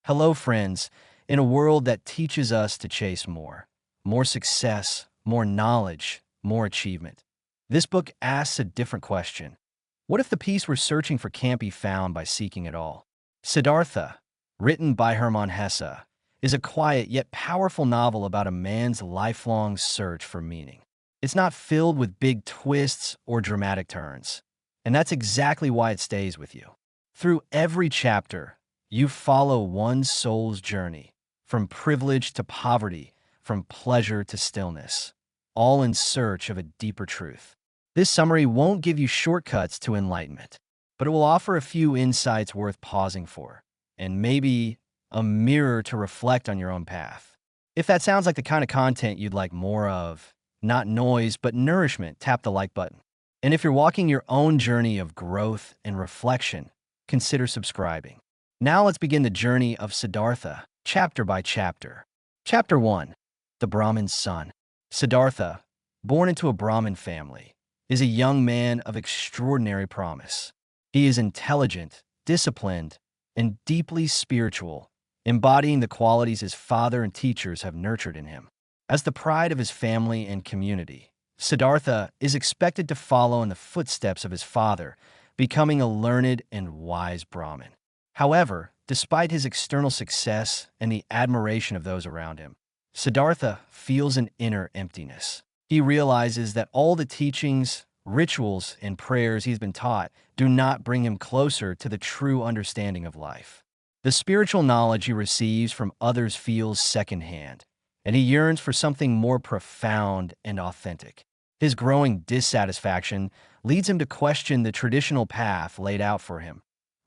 Hello, friends. In a world that teaches us to chase more success, more knowledge, more achievement, this book asks a different question. What if the peace we're searching for can't be found by seeking it all? Siddhartha, written by Hermann Hesse, is a quiet yet powerful novel about a man's lifelong search for meaning. It's not filled with big twists or dramatic turns, and that's exactly why it stays with you. Through every chapter, you follow one soul's journey, from privilege to poverty, from pleasure to stillness, all in search of a deeper truth. This summary won't give you shortcuts to enlightenment, but it will offer a few insights worth pausing for, and maybe a mirror to reflect on your own path. If that sounds like the kind of content you'd like more of, not noise but nourishment, tap the like button. And if you're walking your own journey of growth and reflection, consider subscribing. Now let's begin the journey of Siddhartha, chapter by chapter. Chapter 1. The Brahmin's Son. Siddhartha, born into a Brahmin family, is a young man of extraordinary promise. He is intelligent, disciplined, and deeply spiritual, embodying the qualities his father and teachers have nurtured in him. As the pride of his family and community, Siddhartha is expected to follow in the footsteps of his father, becoming a learned and wise Brahmin. However, despite his external success and the admiration of those around him, Siddhartha feels an inner emptiness. He realizes that all the teachings, rituals, and prayers he's been taught do not bring him closer to the true understanding of life. The spiritual knowledge he receives from others feels secondhand, and he yearns for something more profound and authentic. His growing dissatisfaction leads him to question the traditional path laid out for him,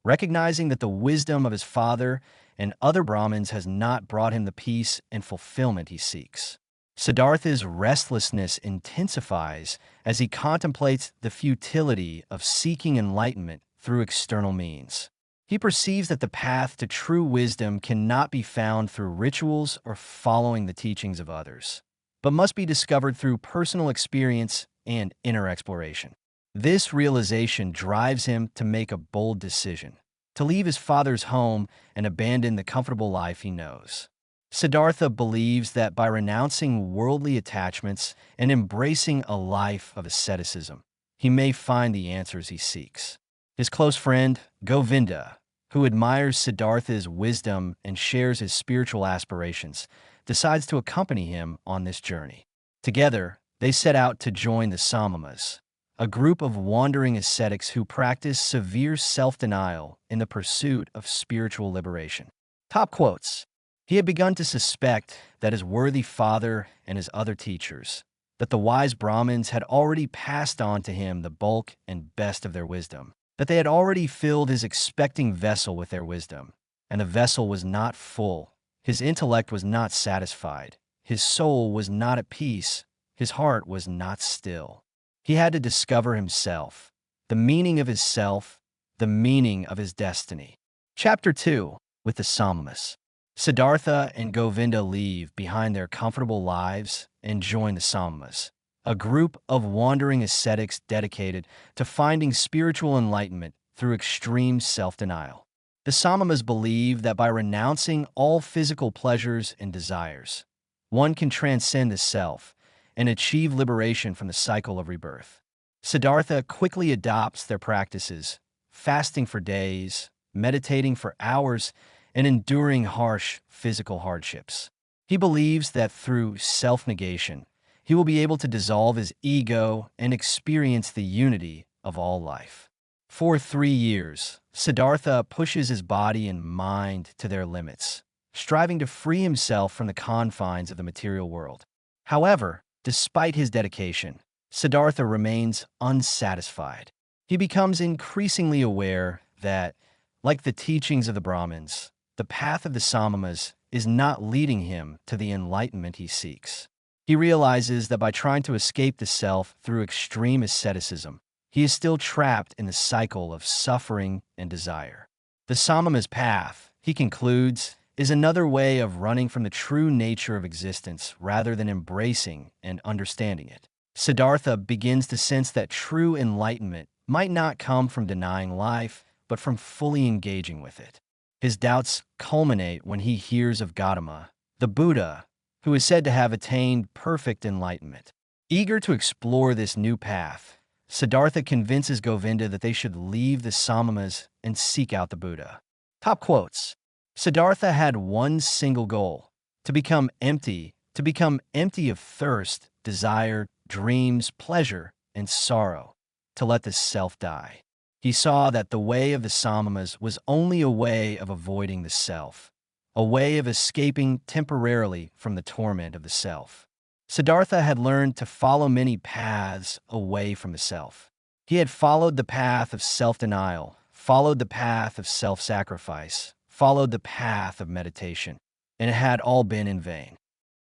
recognizing that the wisdom of his father and other Brahmins has not brought him the peace and fulfillment he seeks. Siddhartha's restlessness intensifies as he contemplates the futility of seeking enlightenment through external means. He perceives that the path to true wisdom cannot be found through rituals or following the teachings of others, but must be discovered through personal experience and inner exploration. This realization drives him to make a bold decision, to leave his father's home and abandon the comfortable life he knows. Siddhartha believes that by renouncing worldly attachments and embracing a life of asceticism, he may find the answers he seeks. His close friend, Govinda, who admires Siddhartha's wisdom and shares his spiritual aspirations, decides to accompany him on this journey. Together, they set out to join the Samamas, a group of wandering ascetics who practice severe self-denial in the pursuit of spiritual liberation. Top quotes. He had begun to suspect that his worthy father and his other teachers, that the wise Brahmins had already passed on to him the bulk and best of their wisdom, that they had already filled his expecting vessel with their wisdom, and the vessel was not full. His intellect was not satisfied. His soul was not at peace. His heart was not still. He had to discover himself, the meaning of his self, the meaning of his destiny. Chapter 2. With the Samamas. Siddhartha and Govinda leave behind their comfortable lives and join the Samamas, a group of wandering ascetics dedicated to finding spiritual enlightenment through extreme self-denial. The Samamas believe that by renouncing all physical pleasures and desires, one can transcend the self and achieve liberation from the cycle of rebirth. Siddhartha quickly adopts their practices, fasting for days, meditating for hours, and enduring harsh physical hardships. He believes that through self-negation, he will be able to dissolve his ego and experience the unity of all life. For 3 years, Siddhartha pushes his body and mind to their limits, striving to free himself from the confines of the material world. However, despite his dedication, Siddhartha remains unsatisfied. He becomes increasingly aware that, like the teachings of the Brahmins, the path of the Samamas is not leading him to the enlightenment he seeks. He realizes that by trying to escape the self through extreme asceticism, he is still trapped in the cycle of suffering and desire. The Samamas path, he concludes, is another way of running from the true nature of existence rather than embracing and understanding it. Siddhartha begins to sense that true enlightenment might not come from denying life, but from fully engaging with it. His doubts culminate when he hears of Gautama, the Buddha, who is said to have attained perfect enlightenment. Eager to explore this new path, Siddhartha convinces Govinda that they should leave the Samamas and seek out the Buddha. Top quotes. Siddhartha had one single goal: to become empty of thirst, desire, dreams, pleasure, and sorrow, to let the self die. He saw that the way of the Samamas was only a way of avoiding the self, a way of escaping temporarily from the torment of the self. Siddhartha had learned to follow many paths away from the self. He had followed the path of self-denial, followed the path of self-sacrifice, followed the path of meditation, and it had all been in vain.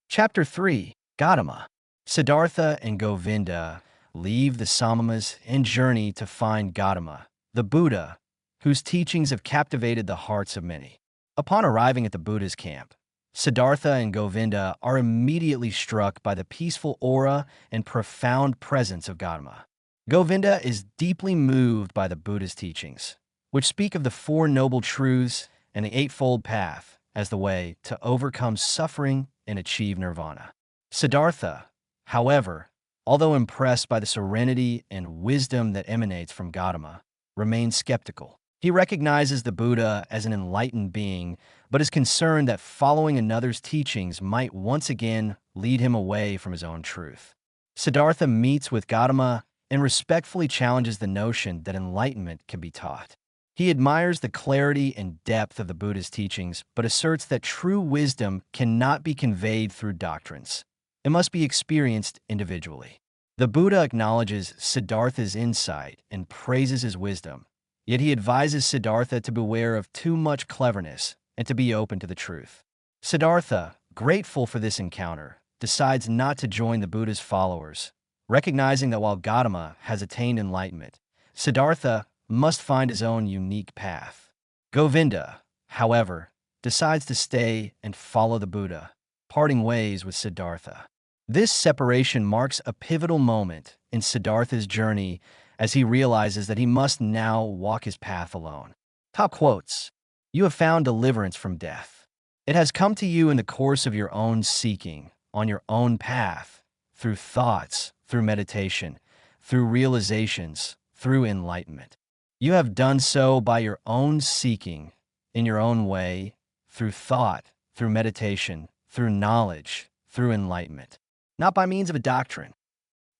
Chapter 3. Gautama. Siddhartha and Govinda leave the Samamas and journey to find Gautama, the Buddha, whose teachings have captivated the hearts of many. Upon arriving at the Buddha's camp, Siddhartha and Govinda are immediately struck by the peaceful aura and profound presence of Gautama. Govinda is deeply moved by the Buddha's teachings, which speak of the Four Noble Truths and the Eightfold Path as the way to overcome suffering and achieve nirvana. Siddhartha, however, although impressed by the serenity and wisdom that emanates from Gautama, remains skeptical. He recognizes the Buddha as an enlightened being, but is concerned that following another's teachings might once again lead him away from his own truth. Siddhartha meets with Gautama and respectfully challenges the notion that enlightenment can be taught. He admires the clarity and depth of the Buddha's teachings, but asserts that true wisdom cannot be conveyed through doctrines. It must be experienced individually. The Buddha acknowledges Siddhartha's insight and praises his wisdom, yet he advises Siddhartha to beware of too much cleverness and to be open to the truth. Siddhartha, grateful for this encounter, decides not to join the Buddha's followers, recognizing that while Gautama has attained enlightenment, Siddhartha must find his own unique path. Govinda, however, decides to stay and follow the Buddha, parting ways with Siddhartha. This separation marks a pivotal moment in Siddhartha's journey as he realizes that he must now walk his path alone. Top quotes. You have found deliverance from death. It has come to you in the course of your own seeking, on your own path, through thoughts, through meditation, through realizations, through enlightenment. You have done so by your own seeking, in your own way, through thought, through meditation, through knowledge, through enlightenment, not by means of a doctrine.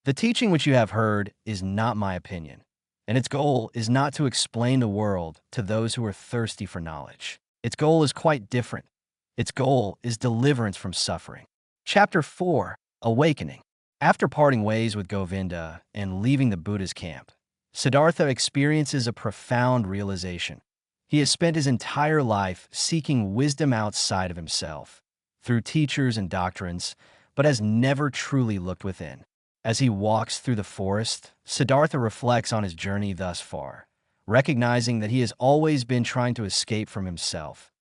The teaching which you have heard is not my opinion, and its goal is not to explain the world to those who are thirsty for knowledge. Its goal is quite different. Its goal is deliverance from suffering. Chapter 4. Awakening. After parting ways with Govinda and leaving the Buddha's camp, Siddhartha experiences a profound realization. He has spent his entire life seeking wisdom outside of himself, through teachers and doctrines, but has never truly looked within. As he walks through the forest, Siddhartha reflects on his journey thus far, recognizing that he has always been trying to escape from himself,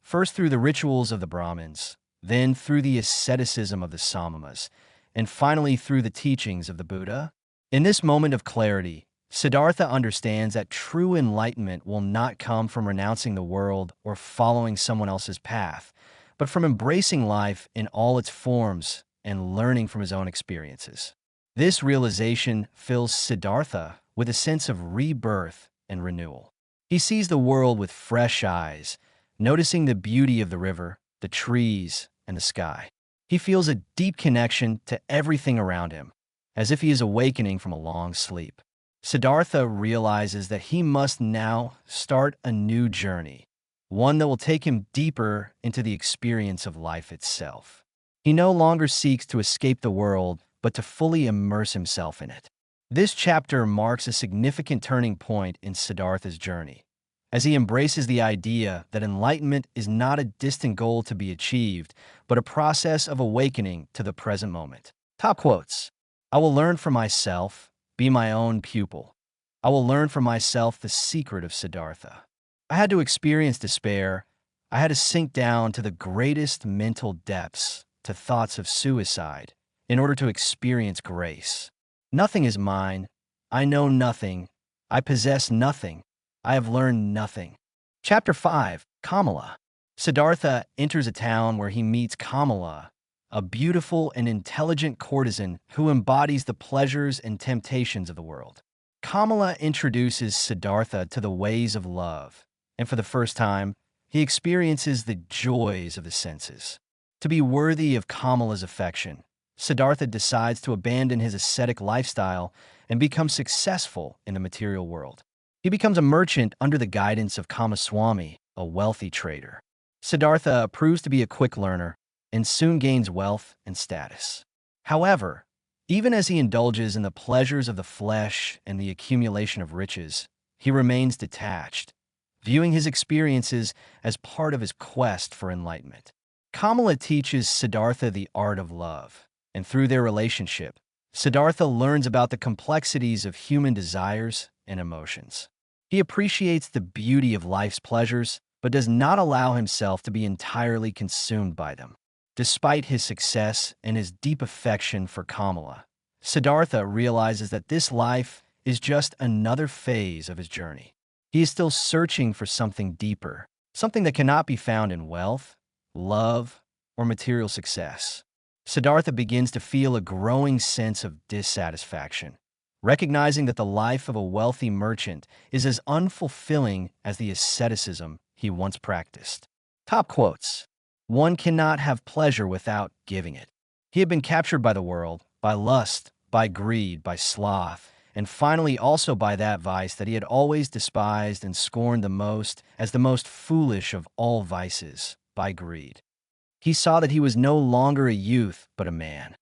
first through the rituals of the Brahmins, then through the asceticism of the Samamas, and finally through the teachings of the Buddha. In this moment of clarity, Siddhartha understands that true enlightenment will not come from renouncing the world or following someone else's path, but from embracing life in all its forms and learning from his own experiences. This realization fills Siddhartha with a sense of rebirth and renewal. He sees the world with fresh eyes, noticing the beauty of the river, the trees, and the sky. He feels a deep connection to everything around him, as if he is awakening from a long sleep. Siddhartha realizes that he must now start a new journey, one that will take him deeper into the experience of life itself. He no longer seeks to escape the world, but to fully immerse himself in it. This chapter marks a significant turning point in Siddhartha's journey, as he embraces the idea that enlightenment is not a distant goal to be achieved, but a process of awakening to the present moment. Top quotes. I will learn for myself, be my own pupil. I will learn for myself the secret of Siddhartha. I had to experience despair. I had to sink down to the greatest mental depths, to thoughts of suicide, in order to experience grace. Nothing is mine. I know nothing. I possess nothing. I have learned nothing. Chapter 5. Kamala. Siddhartha enters a town where he meets Kamala, a beautiful and intelligent courtesan who embodies the pleasures and temptations of the world. Kamala introduces Siddhartha to the ways of love, and for the first time, he experiences the joys of the senses. To be worthy of Kamala's affection, Siddhartha decides to abandon his ascetic lifestyle and become successful in the material world. He becomes a merchant under the guidance of Kamaswami, a wealthy trader. Siddhartha proves to be a quick learner and soon gains wealth and status. However, even as he indulges in the pleasures of the flesh and the accumulation of riches, he remains detached, viewing his experiences as part of his quest for enlightenment. Kamala teaches Siddhartha the art of love, and through their relationship, Siddhartha learns about the complexities of human desires and emotions. He appreciates the beauty of life's pleasures, but does not allow himself to be entirely consumed by them. Despite his success and his deep affection for Kamala, Siddhartha realizes that this life is just another phase of his journey. He is still searching for something deeper, something that cannot be found in wealth, love, or material success. Siddhartha begins to feel a growing sense of dissatisfaction, recognizing that the life of a wealthy merchant is as unfulfilling as the asceticism he once practiced. Top quotes. One cannot have pleasure without giving it. He had been captured by the world, by lust, by greed, by sloth, and finally also by that vice that he had always despised and scorned the most as the most foolish of all vices, by greed. He saw that he was no longer a youth, but a man.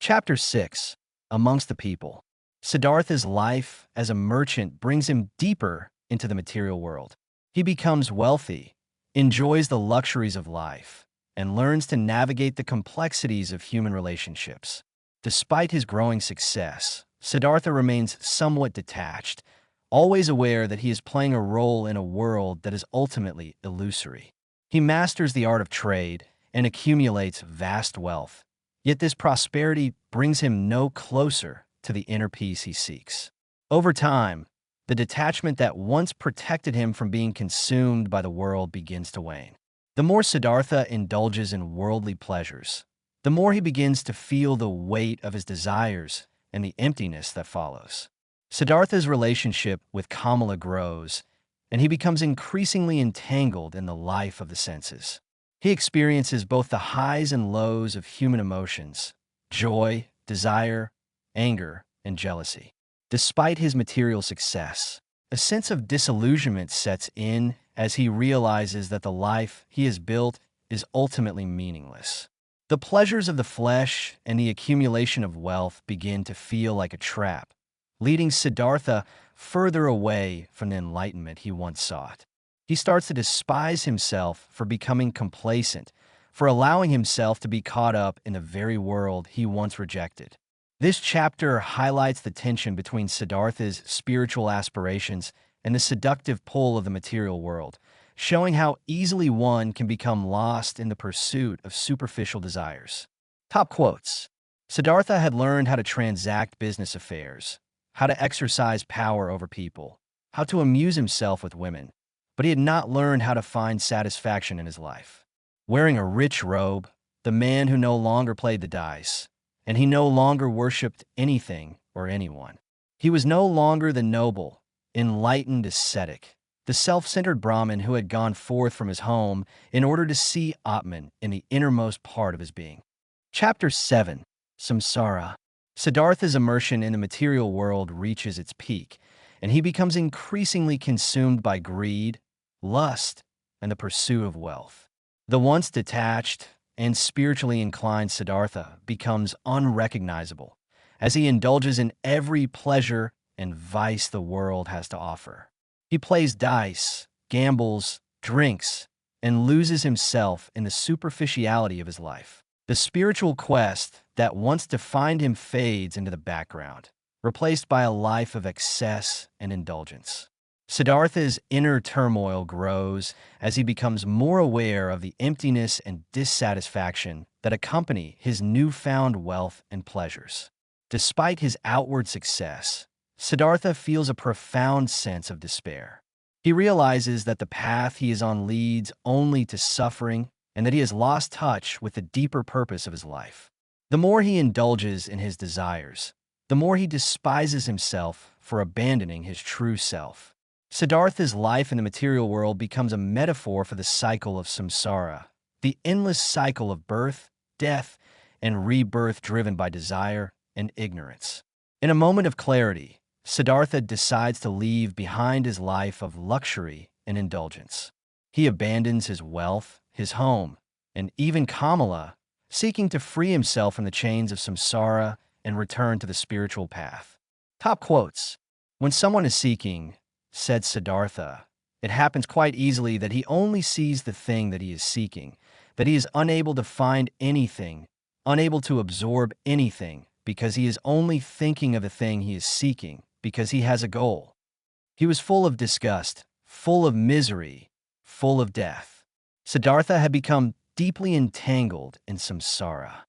Chapter 6. Amongst the People. Siddhartha's life as a merchant brings him deeper into the material world. He becomes wealthy, enjoys the luxuries of life, and learns to navigate the complexities of human relationships. Despite his growing success, Siddhartha remains somewhat detached, always aware that he is playing a role in a world that is ultimately illusory. He masters the art of trade and accumulates vast wealth, yet this prosperity brings him no closer to the inner peace he seeks. Over time, the detachment that once protected him from being consumed by the world begins to wane. The more Siddhartha indulges in worldly pleasures, the more he begins to feel the weight of his desires and the emptiness that follows. Siddhartha's relationship with Kamala grows, and he becomes increasingly entangled in the life of the senses. He experiences both the highs and lows of human emotions, joy, desire, anger, and jealousy. Despite his material success, a sense of disillusionment sets in as he realizes that the life he has built is ultimately meaningless. The pleasures of the flesh and the accumulation of wealth begin to feel like a trap, leading Siddhartha further away from the enlightenment he once sought. He starts to despise himself for becoming complacent, for allowing himself to be caught up in the very world he once rejected. This chapter highlights the tension between Siddhartha's spiritual aspirations and the seductive pull of the material world, showing how easily one can become lost in the pursuit of superficial desires. Top quotes. Siddhartha had learned how to transact business affairs, how to exercise power over people, how to amuse himself with women, but he had not learned how to find satisfaction in his life. Wearing a rich robe, the man who no longer played the dice, and he no longer worshipped anything or anyone. He was no longer the noble, enlightened ascetic, the self-centered Brahmin who had gone forth from his home in order to see Atman in the innermost part of his being. Chapter 7. Samsara. Siddhartha's immersion in the material world reaches its peak, and he becomes increasingly consumed by greed, lust, and the pursuit of wealth. The once detached and spiritually inclined Siddhartha becomes unrecognizable as he indulges in every pleasure and vice the world has to offer. He plays dice, gambles, drinks, and loses himself in the superficiality of his life. The spiritual quest that once defined him fades into the background, replaced by a life of excess and indulgence. Siddhartha's inner turmoil grows as he becomes more aware of the emptiness and dissatisfaction that accompany his newfound wealth and pleasures. Despite his outward success, Siddhartha feels a profound sense of despair. He realizes that the path he is on leads only to suffering and that he has lost touch with the deeper purpose of his life. The more he indulges in his desires, the more he despises himself for abandoning his true self. Siddhartha's life in the material world becomes a metaphor for the cycle of samsara, the endless cycle of birth, death, and rebirth driven by desire and ignorance. In a moment of clarity, Siddhartha decides to leave behind his life of luxury and indulgence. He abandons his wealth, his home, and even Kamala, seeking to free himself from the chains of samsara and return to the spiritual path. Top quotes. When someone is seeking, said Siddhartha, it happens quite easily that he only sees the thing that he is seeking, that he is unable to find anything, unable to absorb anything, because he is only thinking of the thing he is seeking, because he has a goal. He was full of disgust, full of misery, full of death. Siddhartha had become deeply entangled in samsara.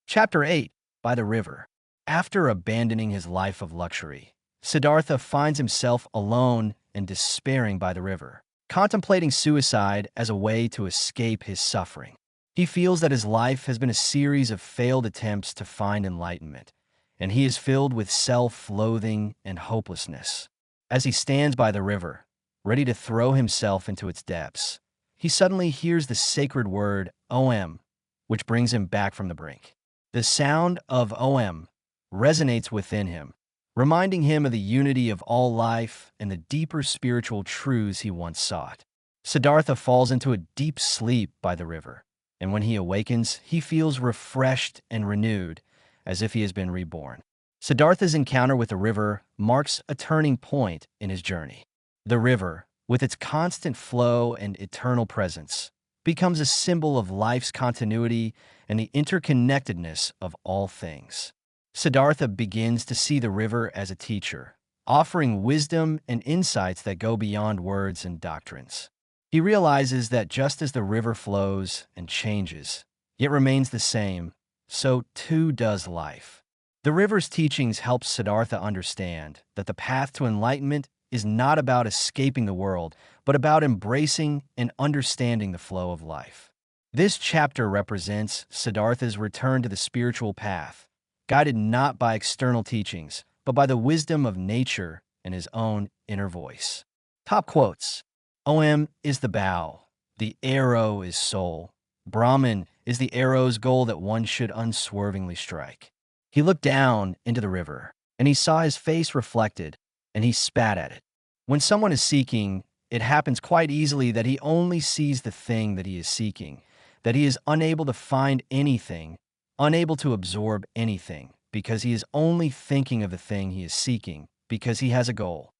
Chapter 8. By the River. After abandoning his life of luxury, Siddhartha finds himself alone and despairing by the river, contemplating suicide as a way to escape his suffering. He feels that his life has been a series of failed attempts to find enlightenment, and he is filled with self-loathing and hopelessness. As he stands by the river, ready to throw himself into its depths, he suddenly hears the sacred word Om, which brings him back from the brink. The sound of Om resonates within him, reminding him of the unity of all life and the deeper spiritual truths he once sought. Siddhartha falls into a deep sleep by the river, and when he awakens, he feels refreshed and renewed, as if he has been reborn. Siddhartha's encounter with the river marks a turning point in his journey. The river, with its constant flow and eternal presence, becomes a symbol of life's continuity and the interconnectedness of all things. Siddhartha begins to see the river as a teacher, offering wisdom and insights that go beyond words and doctrines. He realizes that just as the river flows and changes, yet remains the same, so too does life. The river's teachings help Siddhartha understand that the path to enlightenment is not about escaping the world, but about embracing and understanding the flow of life. This chapter represents Siddhartha's return to the spiritual path, guided not by external teachings, but by the wisdom of nature and his own inner voice. Top quotes. Om is the bow, the arrow is soul. Brahman is the arrow's goal that one should unswervingly strike. He looked down into the river, and he saw his face reflected, and he spat at it. When someone is seeking, it happens quite easily that he only sees the thing that he is seeking, that he is unable to find anything, unable to absorb anything, because he is only thinking of the thing he is seeking, because he has a goal.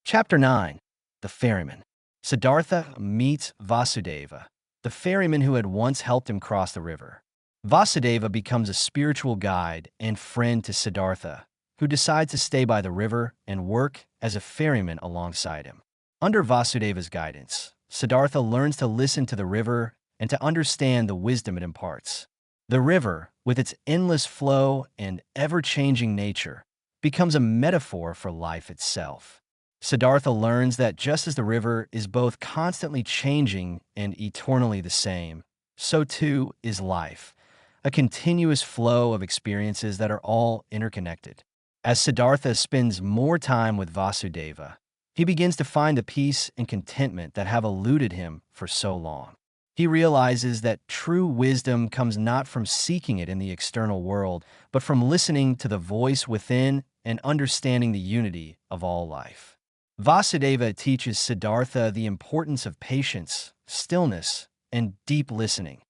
Chapter 9. The Ferryman. Siddhartha meets Vasudeva, the ferryman who had once helped him cross the river. Vasudeva becomes a spiritual guide and friend to Siddhartha, who decides to stay by the river and work as a ferryman alongside him. Under Vasudeva's guidance, Siddhartha learns to listen to the river and to understand the wisdom it imparts. The river, with its endless flow and ever-changing nature, becomes a metaphor for life itself. Siddhartha learns that just as the river is both constantly changing and eternally the same, so too is life, a continuous flow of experiences that are all interconnected. As Siddhartha spends more time with Vasudeva, he begins to find the peace and contentment that have eluded him for so long. He realizes that true wisdom comes not from seeking it in the external world, but from listening to the voice within and understanding the unity of all life. Vasudeva teaches Siddhartha the importance of patience, stillness, and deep listening,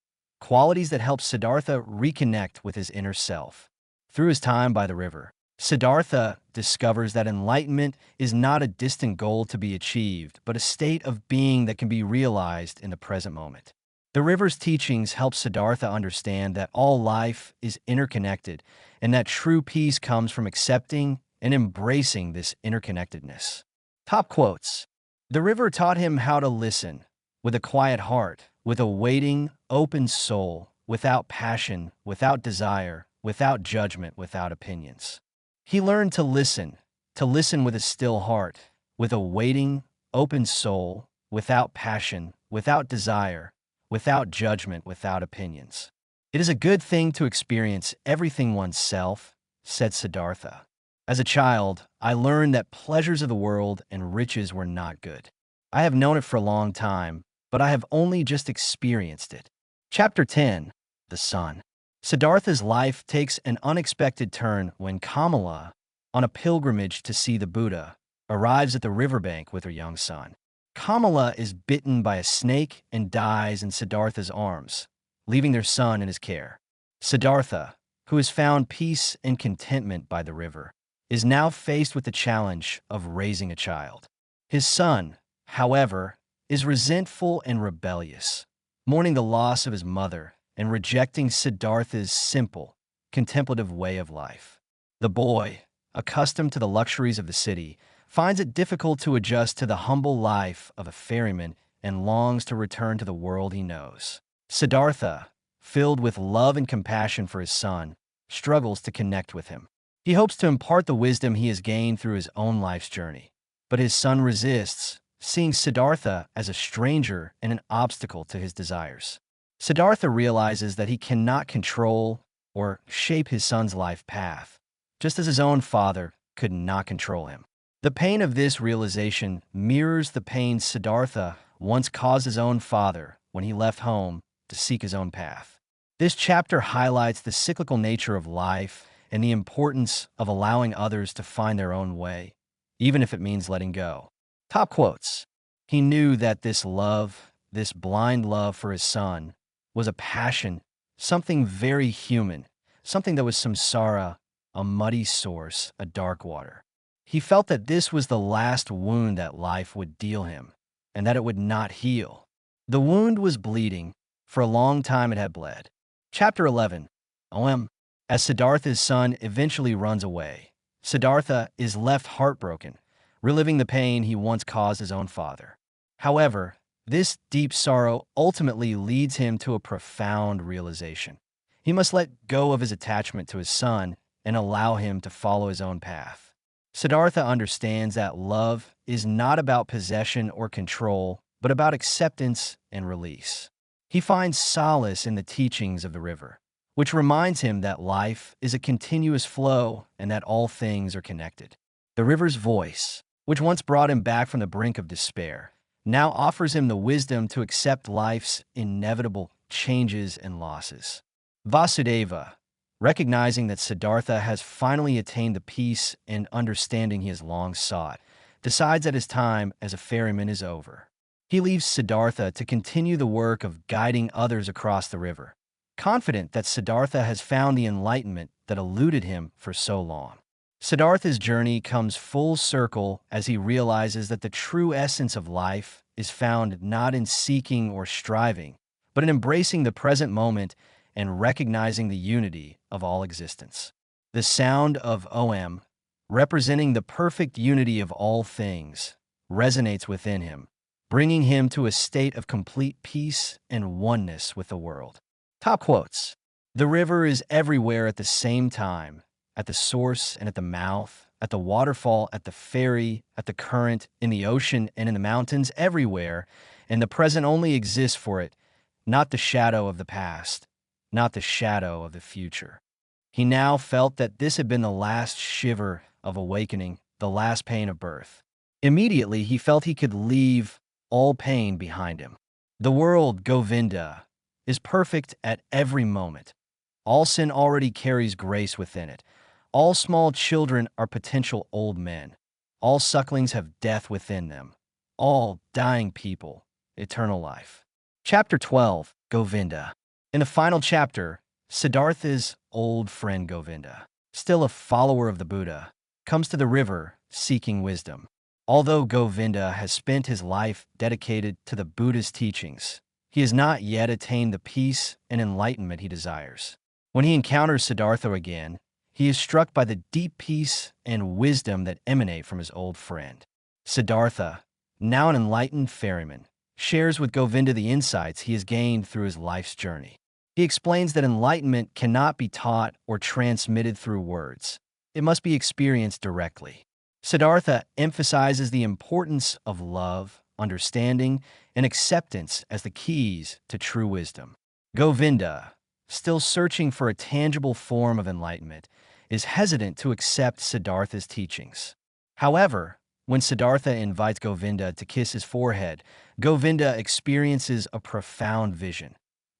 qualities that help Siddhartha reconnect with his inner self. Through his time by the river, Siddhartha discovers that enlightenment is not a distant goal to be achieved, but a state of being that can be realized in the present moment. The river's teachings help Siddhartha understand that all life is interconnected and that true peace comes from accepting and embracing this interconnectedness. Top quotes. The river taught him how to listen, with a quiet heart, with a waiting, open soul, without passion, without desire, without judgment, without opinions. He learned to listen with a still heart, with a waiting, open soul, without passion, without desire, without judgment, without opinions. It is a good thing to experience everything oneself, said Siddhartha. As a child, I learned that pleasures of the world and riches were not good. I have known it for a long time, but I have only just experienced it. Chapter 10. The Sun. Siddhartha's life takes an unexpected turn when Kamala, on a pilgrimage to see the Buddha, arrives at the riverbank with her young son. Kamala is bitten by a snake and dies in Siddhartha's arms, leaving their son in his care. Siddhartha, who has found peace and contentment by the river, is now faced with the challenge of raising a child. His son, however, is resentful and rebellious, mourning the loss of his mother and rejecting Siddhartha's simple, contemplative way of life. The boy, accustomed to the luxuries of the city, finds it difficult to adjust to the humble life of a ferryman and longs to return to the world he knows. Siddhartha, filled with love and compassion for his son, struggles to connect with him. He hopes to impart the wisdom he has gained through his own life's journey, but his son resists, seeing Siddhartha as a stranger and an obstacle to his desires. Siddhartha realizes that he cannot control or shape his son's life path, just as his own father could not control him. The pain of this realization mirrors the pain Siddhartha once caused his own father when he left home to seek his own path. This chapter highlights the cyclical nature of life and the importance of allowing others to find their own way, even if it means letting go. Top quotes. He knew that this love, this blind love for his son, was a passion, something very human, something that was samsara, a muddy source, a dark water. He felt that this was the last wound that life would deal him, and that it would not heal. The wound was bleeding. For a long time it had bled. Chapter 11. As Siddhartha's son eventually runs away, Siddhartha is left heartbroken, reliving the pain he once caused his own father. However, this deep sorrow ultimately leads him to a profound realization. He must let go of his attachment to his son and allow him to follow his own path. Siddhartha understands that love is not about possession or control, but about acceptance and release. He finds solace in the teachings of the river, which reminds him that life is a continuous flow and that all things are connected. The river's voice, which once brought him back from the brink of despair, now offers him the wisdom to accept life's inevitable changes and losses. Vasudeva, recognizing that Siddhartha has finally attained the peace and understanding he has long sought, decides that his time as a ferryman is over. He leaves Siddhartha to continue the work of guiding others across the river, confident that Siddhartha has found the enlightenment that eluded him for so long. Siddhartha's journey comes full circle as he realizes that the true essence of life is found not in seeking or striving, but in embracing the present moment and recognizing the unity of all existence. The sound of Om, representing the perfect unity of all things, resonates within him, bringing him to a state of complete peace and oneness with the world. Top quotes. The river is everywhere at the same time, at the source and at the mouth, at the waterfall, at the ferry, at the current, in the ocean and in the mountains, everywhere, and the present only exists for it, not the shadow of the past, not the shadow of the future. He now felt that this had been the last shiver of awakening, the last pain of birth. Immediately, he felt he could leave all pain behind him. The world, Govinda, is perfect at every moment. All sin already carries grace within it. All small children are potential old men. All sucklings have death within them. All dying people, eternal life. Chapter 12, Govinda. In the final chapter, Siddhartha's old friend Govinda, still a follower of the Buddha, comes to the river seeking wisdom. Although Govinda has spent his life dedicated to the Buddha's teachings, he has not yet attained the peace and enlightenment he desires. When he encounters Siddhartha again, he is struck by the deep peace and wisdom that emanate from his old friend. Siddhartha, now an enlightened ferryman, shares with Govinda the insights he has gained through his life's journey. He explains that enlightenment cannot be taught or transmitted through words. It must be experienced directly. Siddhartha emphasizes the importance of love, understanding, and acceptance as the keys to true wisdom. Govinda, still searching for a tangible form of enlightenment, is hesitant to accept Siddhartha's teachings. However, when Siddhartha invites Govinda to kiss his forehead, Govinda experiences a profound vision.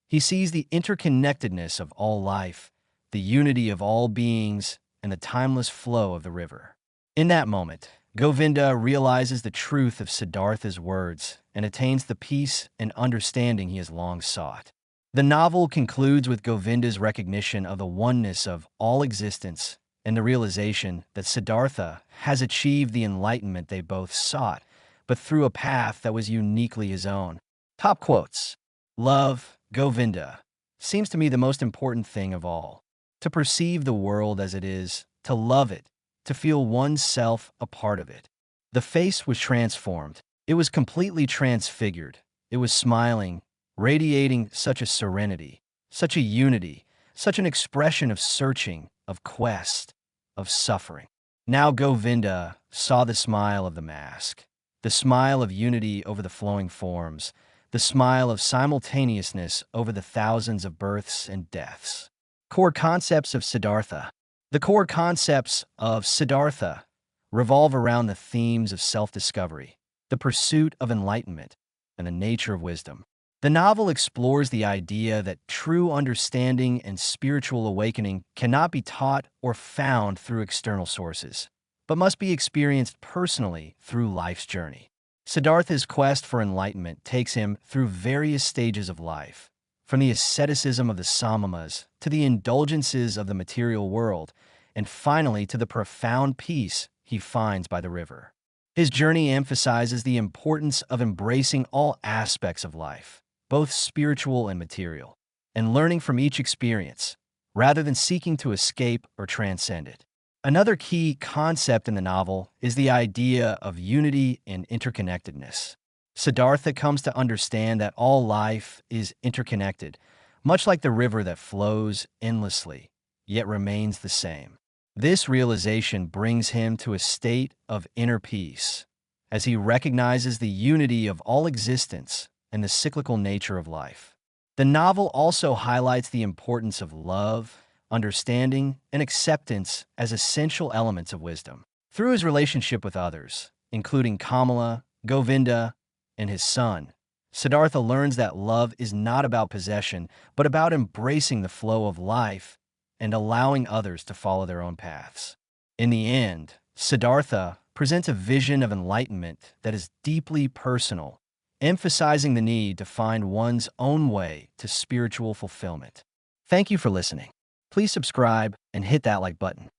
He sees the interconnectedness of all life, the unity of all beings, and the timeless flow of the river. In that moment, Govinda realizes the truth of Siddhartha's words and attains the peace and understanding he has long sought. The novel concludes with Govinda's recognition of the oneness of all existence and the realization that Siddhartha has achieved the enlightenment they both sought, but through a path that was uniquely his own. Top quotes. Love, Govinda, seems to me the most important thing of all. To perceive the world as it is, to love it, to feel oneself a part of it. The face was transformed. It was completely transfigured. It was smiling, radiating such a serenity, such a unity, such an expression of searching, of quest, of suffering. Now Govinda saw the smile of the mask, the smile of unity over the flowing forms, the smile of simultaneousness over the thousands of births and deaths. Core concepts of Siddhartha. The core concepts of Siddhartha revolve around the themes of self-discovery, the pursuit of enlightenment, and the nature of wisdom. The novel explores the idea that true understanding and spiritual awakening cannot be taught or found through external sources, but must be experienced personally through life's journey. Siddhartha's quest for enlightenment takes him through various stages of life, from the asceticism of the samamas to the indulgences of the material world, and finally to the profound peace he finds by the river. His journey emphasizes the importance of embracing all aspects of life, both spiritual and material, and learning from each experience, rather than seeking to escape or transcend it. Another key concept in the novel is the idea of unity and interconnectedness. Siddhartha comes to understand that all life is interconnected, much like the river that flows endlessly, yet remains the same. This realization brings him to a state of inner peace, as he recognizes the unity of all existence and the cyclical nature of life. The novel also highlights the importance of love, understanding, and acceptance as essential elements of wisdom. Through his relationship with others, including Kamala, Govinda, and his son, Siddhartha learns that love is not about possession, but about embracing the flow of life and allowing others to follow their own paths. In the end, Siddhartha presents a vision of enlightenment that is deeply personal, emphasizing the need to find one's own way to spiritual fulfillment. Thank you for listening. Please subscribe and hit that like button.